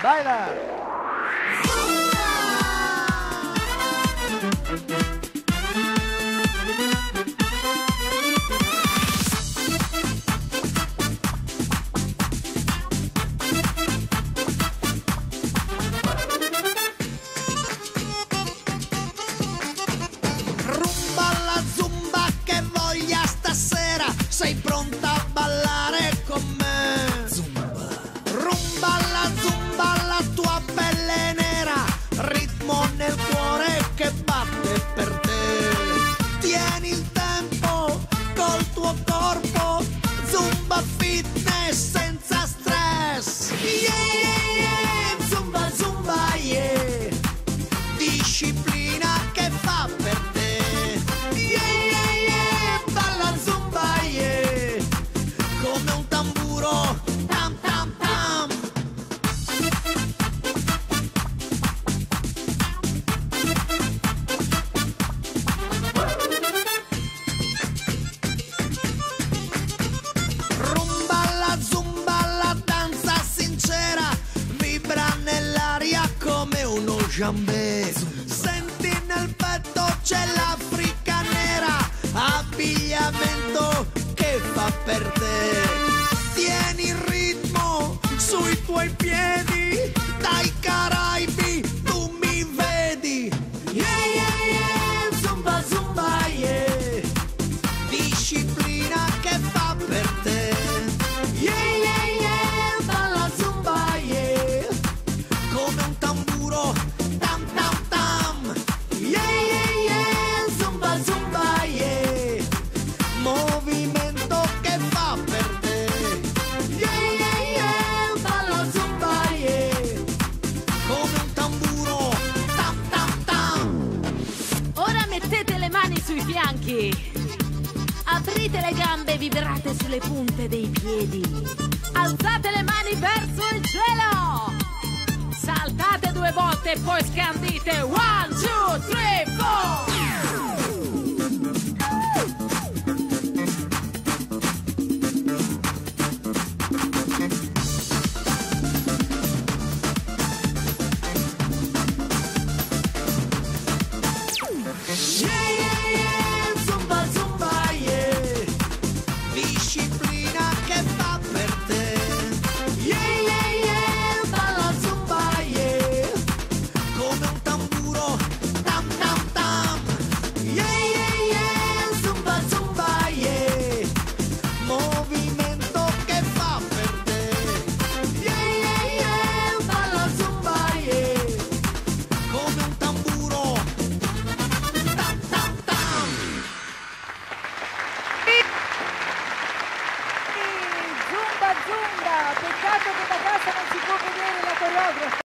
Baila! Sei pronta a ballare con me? Zumba. Rumba la tua pelle nera, ritmo nel cuore che batte per te. Tieni il tempo col tuo corpo, zumba fitness senza stress. Yeah, yeah, yeah, zumba, zumba, yeah. Disciplina che fa per te. Jambé. Senti nel petto c'è l'Africa nera, abbigliamento che fa per te. Tieni il ritmo sui tuoi piedi, dai Caraibi tu mi vedi. Yeah, yeah, yeah, zumba, zumba, yeah. Disciplina che fa per te. Yeah, yeah, yeah, balla zumba, yeah. Come un tamburo. Movimento che fa per te. Yeah, yeah, yeah, balla zumba, yeah. Come un tamburo. Tam, tam, tam. Ora mettete le mani sui fianchi. Aprite le gambe e vibrate sulle punte dei piedi. Alzate le mani verso il cielo. Saltate 2 volte e poi scandite 1, 2, 3, 4. Yeah, yeah, yeah, zumba, zumba, yeah. Disciplina che fa per te. Yeah, yeah, yeah, balla zumba, yeah. Come un tamburo, tam, tam, tam. Yeah, yeah, yeah, zumba, zumba, yeah. Movimento che fa per te. Yeah, yeah, yeah, balla zumba, yeah. Come un tamburo. Zumba, peccato che da casa non si può vedere la coreografia.